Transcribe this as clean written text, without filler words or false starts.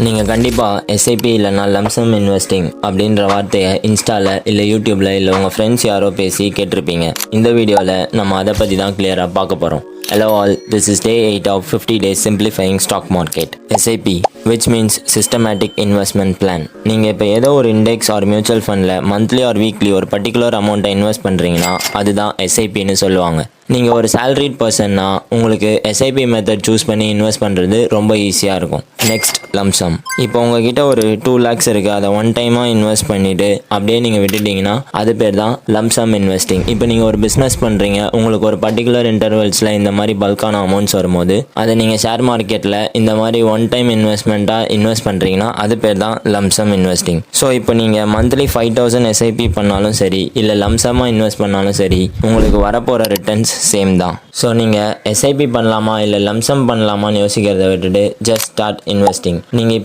நீங்கள் கண்டிப்பாக எஸ்ஐபி இல்லைனா லம்சம் இன்வெஸ்டிங் அப்படின்ற வார்த்தையை இன்ஸ்டாவில் இல்லை யூடியூப்பில் இல்லை உங்கள் ஃப்ரெண்ட்ஸ் யாரோ பேசி கேட்டிருப்பீங்க. இந்த வீடியோவில் நம்ம அதை பற்றி தான் கிளியராக பார்க்க போகிறோம். Hello all, this is day 8 of 50 days simplifying stock market. SIP, which means systematic investment plan. நீங்கள் இப்போ ஏதோ ஒரு இண்டெக்ஸ் ஆர் மியூச்சுவல் ஃபண்டில் மந்த்லி ஆர் வீக்லி ஒரு பர்டிகுலர் அமௌண்ட்டை இன்வெஸ்ட் பண்ணுறீங்கன்னா அதுதான் எஸ்ஐபின்னு சொல்லுவாங்க. நீங்கள் ஒரு சேலரிட் பர்சன்னா உங்களுக்கு எஸ்ஐபி மெத்தட் சூஸ் பண்ணி இன்வெஸ்ட் பண்ணுறது ரொம்ப ஈஸியாக இருக்கும். Next lump sum. இப்போ உங்ககிட்ட ஒரு 2 lakhs இருக்குது, அதை ஒன் டைமாக இன்வெஸ்ட் பண்ணிவிட்டு அப்படியே நீங்கள் விட்டுட்டிங்கன்னா அது பேர் தான் லம்சம் இன்வெஸ்டிங். இப்போ நீங்கள் ஒரு பிஸ்னஸ் பண்ணுறீங்க, உங்களுக்கு ஒரு பர்டிகுலர் இன்டர்வல்ஸில் இந்த மாதிரி பல்கான அமௌண்ட்ஸ் வரும்போது அதை நீங்கள் ஷேர் மார்க்கெட்டில் இந்த மாதிரி ஒன் டைம் இன்வெஸ்ட்மெண்ட்டாக இன்வெஸ்ட் பண்ணுறீங்கன்னா அது பேர் தான் லம்சம் இன்வெஸ்டிங். ஸோ இப்போ நீங்கள் மந்த்லி 5000 எஸ்ஐபி பண்ணாலும் சரி இல்லை லம்சமாக இன்வெஸ்ட் பண்ணாலும் சரி உங்களுக்கு வரப்போகிற ரிட்டர்ன்ஸ் சேம் தான். ஸோ நீங்கள் எஸ்ஐபி பண்ணலாமா இல்லை லம்சம் பண்ணலாமான்னு யோசிக்கிறத விட்டுட்டு ஜஸ்ட் ஸ்டார்ட் இன்வெஸ்டிங். நீங்கள்